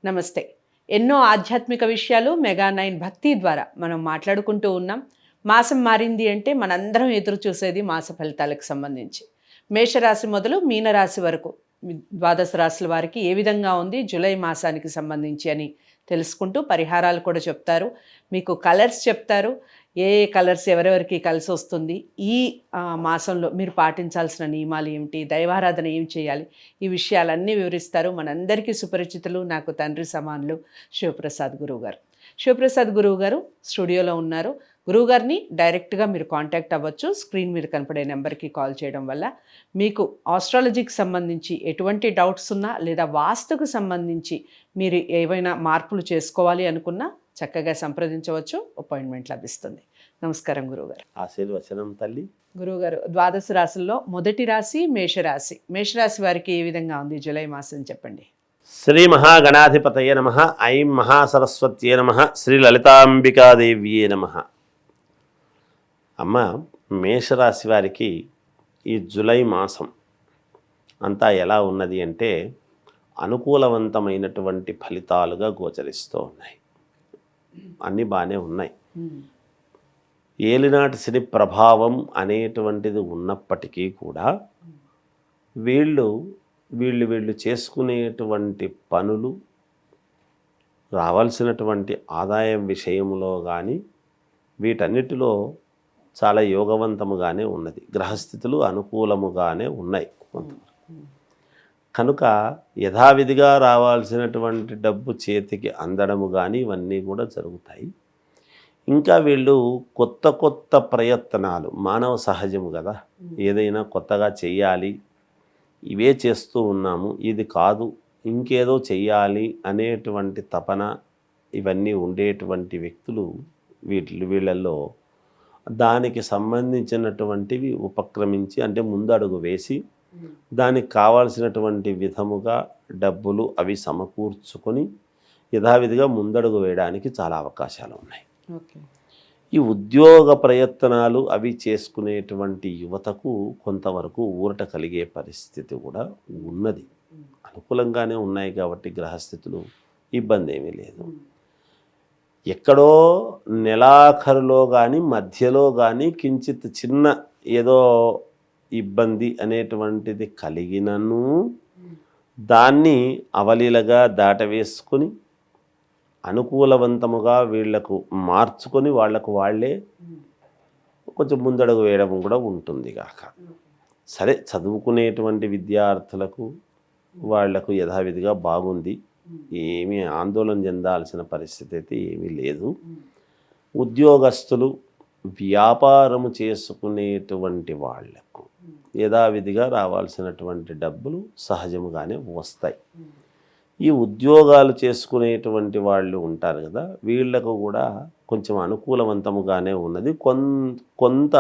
నమస్తే. ఎన్నో ఆధ్యాత్మిక విషయాలు మెగా9 భక్తి ద్వారా మనం మాట్లాడుకుంటూ ఉన్నాం. మాసం మారింది అంటే మనందరం ఎదురు చూసేది మాస ఫలితాలకు సంబంధించి. మేషరాశి మొదలు మీనరాశి వరకు ద్వాదశ రాశుల వారికి ఏ విధంగా ఉంది జూలై మాసానికి సంబంధించి అని తెలుసుకుంటూ పరిహారాలు కూడా చెప్తారు. మీకు కలర్స్ చెప్తారు. ఏ ఏ కలర్స్ ఎవరెవరికి కలిసి వస్తుంది, ఈ మాసంలో మీరు పాటించాల్సిన నియమాలు ఏమిటి, దైవారాధన ఏం చేయాలి, ఈ విషయాలన్నీ వివరిస్తారు. మనందరికీ సుపరిచితులు, నాకు తండ్రి సమానులు శివప్రసాద్ గురువు గారు. శివప్రసాద్ గురువు గారు స్టూడియోలో ఉన్నారు. గురువుగారిని డైరెక్ట్గా మీరు కాంటాక్ట్ అవ్వచ్చు. స్క్రీన్ మీద కనపడే నెంబర్కి కాల్ చేయడం వల్ల మీకు ఆస్ట్రాలజీకి సంబంధించి ఎటువంటి డౌట్స్ ఉన్నా లేదా వాస్తుకు సంబంధించి మీరు ఏవైనా మార్పులు చేసుకోవాలి అనుకున్నా చక్కగా సంప్రదించవచ్చు. అపాయింట్మెంట్ లభిస్తుంది. నమస్కారం గురువుగారు. ఆశీర్వచనం తల్లి. గురువుగారు, ద్వాదశ రాశుల్లో మొదటి రాశి మేషరాశి. మేషరాశి వారికి ఏ విధంగా ఉంది జూలై మాసం చెప్పండి. శ్రీ మహాగణాధిపతయ నమః. ఐం మహాసరస్వత్యే నమః. శ్రీ లలితాంబికాదేవ్యే నమః. అమ్మ, మేషరాశి వారికి ఈ జూలై మాసం అంతా ఎలా ఉన్నది అంటే అనుకూలవంతమైనటువంటి ఫలితాలుగా గోచరిస్తూ ఉన్నాయి. అన్నీ బాగానే ఉన్నాయి. ఏలినాటి శని ప్రభావం అనేటువంటిది ఉన్నప్పటికీ కూడా వీళ్ళు చేసుకునేటువంటి పనులు, రావాల్సినటువంటి ఆదాయం విషయంలో కానీ వీటన్నిటిలో చాలా యోగవంతముగానే ఉన్నది. గ్రహస్థితులు అనుకూలముగానే ఉన్నాయి కొంతవరకు. కనుక యథావిధిగా రావాల్సినటువంటి డబ్బు చేతికి అందడము కానీ ఇవన్నీ కూడా జరుగుతాయి. ఇంకా వీళ్ళు కొత్త ప్రయత్నాలు, మానవ సహజము కదా, ఏదైనా కొత్తగా చెయ్యాలి, ఇవే చేస్తూ ఉన్నాము, ఇది కాదు ఇంకేదో చెయ్యాలి అనేటువంటి తపన ఇవన్నీ ఉండేటువంటి వ్యక్తులు వీళ్ళల్లో దానికి సంబంధించినటువంటివి ఉపక్రమించి, అంటే ముందడుగు వేసి దానికి కావాల్సినటువంటి విధముగా డబ్బులు అవి సమకూర్చుకొని యథావిధిగా ముందడుగు వేయడానికి చాలా అవకాశాలు ఉన్నాయి. ఈ ఉద్యోగ ప్రయత్నాలు అవి చేసుకునేటువంటి యువతకు కొంతవరకు ఊరట కలిగే పరిస్థితి కూడా ఉన్నది. అనుకూలంగానే ఉన్నాయి కాబట్టి గ్రహస్థితులు ఇబ్బంది ఏమీ లేదు. ఎక్కడో నెలాఖరులో కానీ మధ్యలో కానీ కించిత్ చిన్న ఏదో ఇబ్బంది అనేటువంటిది కలిగినను దాన్ని అవలీలగా దాటవేసుకొని అనుకూలవంతముగా వీళ్లకు మార్చుకొని వాళ్లకు వాళ్ళే కొంచెం ముందడుగు వేయడం కూడా ఉంటుంది కాక. సరే, చదువుకునేటువంటి విద్యార్థులకు వాళ్లకు యథావిధిగా బాగుంది, ఏమీ ఆందోళన చెందాల్సిన పరిస్థితి అయితే ఏమీ లేదు. ఉద్యోగస్తులు, వ్యాపారము చేసుకునేటువంటి వాళ్లకు యథావిధిగా రావాల్సినటువంటి డబ్బులు సహజముగానే వస్తాయి. ఈ ఉద్యోగాలు చేసుకునేటువంటి వాళ్ళు ఉంటారు కదా, వీళ్లకు కూడా కొంచెం అనుకూలవంతముగానే ఉన్నది. కొంత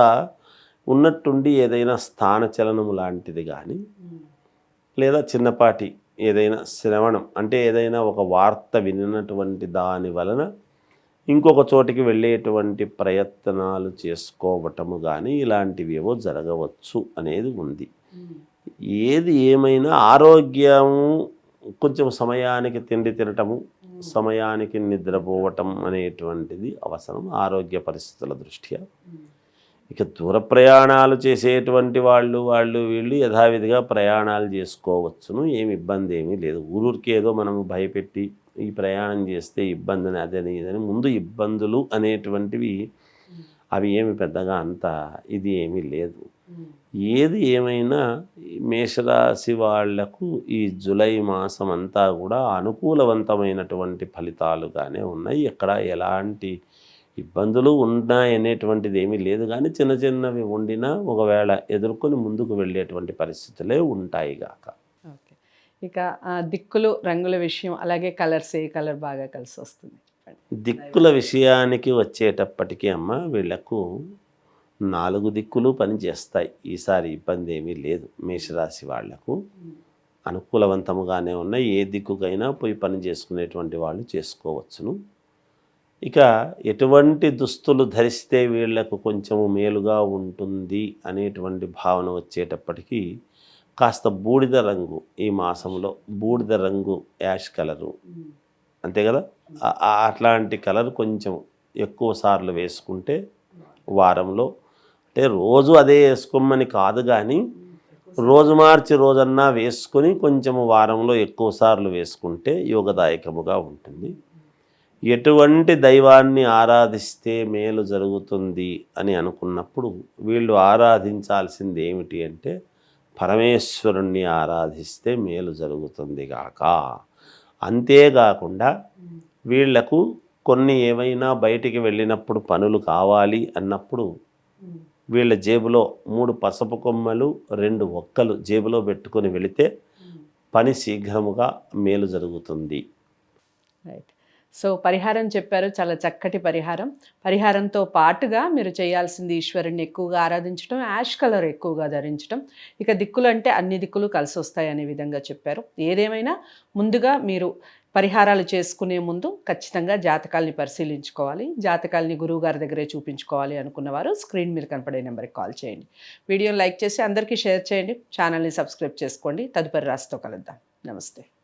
ఉన్నట్టుండి ఏదైనా స్థానచలనము లాంటిది కానీ లేదా చిన్నపాటి ఏదైనా శ్రవణం, అంటే ఏదైనా ఒక వార్త వినినటువంటి దాని వలన ఇంకొక చోటికి వెళ్ళేటువంటి ప్రయత్నాలు చేసుకోవటము కానీ ఇలాంటివి ఏవో జరగవచ్చు అనేది ఉంది. ఏది ఏమైనా ఆరోగ్యము, కొంచెం సమయానికి తిండి తినటము, సమయానికి నిద్రపోవటం అనేటువంటిది అవసరం ఆరోగ్య పరిస్థితుల దృష్ట్యా. ఇక దూర ప్రయాణాలు చేసేటువంటి వీళ్ళు యథావిధిగా ప్రయాణాలు చేసుకోవచ్చును, ఏమి ఇబ్బంది ఏమీ లేదు. ఊరికి ఏదో మనము భయపెట్టి ఈ ప్రయాణం చేస్తే ఇబ్బందిని అదని ఇదని ముందు ఇబ్బందులు అనేటువంటివి అవి ఏమి పెద్దగా అంత ఇది ఏమీ లేదు. ఏది ఏమైనా మేషరాశి వాళ్లకు ఈ జూలై మాసం అంతా కూడా అనుకూలవంతమైనటువంటి ఫలితాలుగానే ఉన్నాయి. ఎక్కడ ఎలాంటి ఇబ్బందులు ఉన్నాయనేటువంటిది ఏమీ లేదు. కానీ చిన్న చిన్నవి ఉండినా ఒకవేళ ఎదుర్కొని ముందుకు వెళ్ళేటువంటి పరిస్థితులే ఉంటాయి గాక. ఓకే. ఇక దిక్కులు, రంగుల విషయం, అలాగే కలర్స్, ఏ కలర్ బాగా కలిసి వస్తుంది? దిక్కుల విషయానికి వచ్చేటప్పటికీ అమ్మ, వీళ్లకు 4 దిక్కులు పనిచేస్తాయి. ఈసారి ఇబ్బంది ఏమీ లేదు. మేషరాశి వాళ్లకు అనుకూలవంతముగానే ఉన్నాయి. ఏ దిక్కుకైనా పోయి పని చేసుకునేటువంటి వాళ్ళు చేసుకోవచ్చును. ఇక ఎటువంటి దుస్తులు ధరిస్తే వీళ్లకు కొంచెము మేలుగా ఉంటుంది అనేటువంటి భావన వచ్చేటప్పటికీ కాస్త బూడిద రంగు, ఈ మాసంలో బూడిద రంగు, యాష్ కలరు అంతే కదా. అట్లాంటి కలర్ కొంచెం ఎక్కువ సార్లు వేసుకుంటే వారంలో, అంటే రోజు అదే వేసుకోమని కాదు కానీ రోజు మార్చి రోజన్నా వేసుకొని కొంచెం వారంలో ఎక్కువ సార్లు వేసుకుంటే యోగదాయకముగా ఉంటుంది. ఎటువంటి దైవాన్ని ఆరాధిస్తే మేలు జరుగుతుంది అని అనుకున్నప్పుడు వీళ్ళు ఆరాధించాల్సింది ఏమిటి అంటే పరమేశ్వరుణ్ణి ఆరాధిస్తే మేలు జరుగుతుంది గాక. అంతేకాకుండా వీళ్లకు కొన్ని ఏమైనా బయటికి వెళ్ళినప్పుడు పనులు కావాలి అన్నప్పుడు వీళ్ళ జేబులో 3 పసుపు కొమ్మలు 2 ఒక్కలు జేబులో పెట్టుకొని వెళితే పని శీఘ్రముగా మేలు జరుగుతుంది. రైట్. సో పరిహారం చెప్పారు, చాలా చక్కటి పరిహారం. పరిహారంతో పాటుగా మీరు చేయాల్సింది ఈశ్వరుణ్ణి ఎక్కువగా ఆరాధించడం, యాష్ కలర్ ఎక్కువగా ధరించడం. ఇక దిక్కులు అంటే అన్ని దిక్కులు కలిసి వస్తాయి అనే విధంగా చెప్పారు. ఏదేమైనా ముందుగా మీరు పరిహారాలు చేసుకునే ముందు ఖచ్చితంగా జాతకాల్ని పరిశీలించుకోవాలి. జాతకాల్ని గురువుగారి దగ్గరే చూపించుకోవాలి అనుకున్నవారు స్క్రీన్ మీద కనపడే నెంబర్కి కాల్ చేయండి. వీడియోని లైక్ చేసి అందరికీ షేర్ చేయండి. ఛానల్ని సబ్స్క్రైబ్ చేసుకోండి. తదుపరి రాశితో కలుద్దాం. నమస్తే.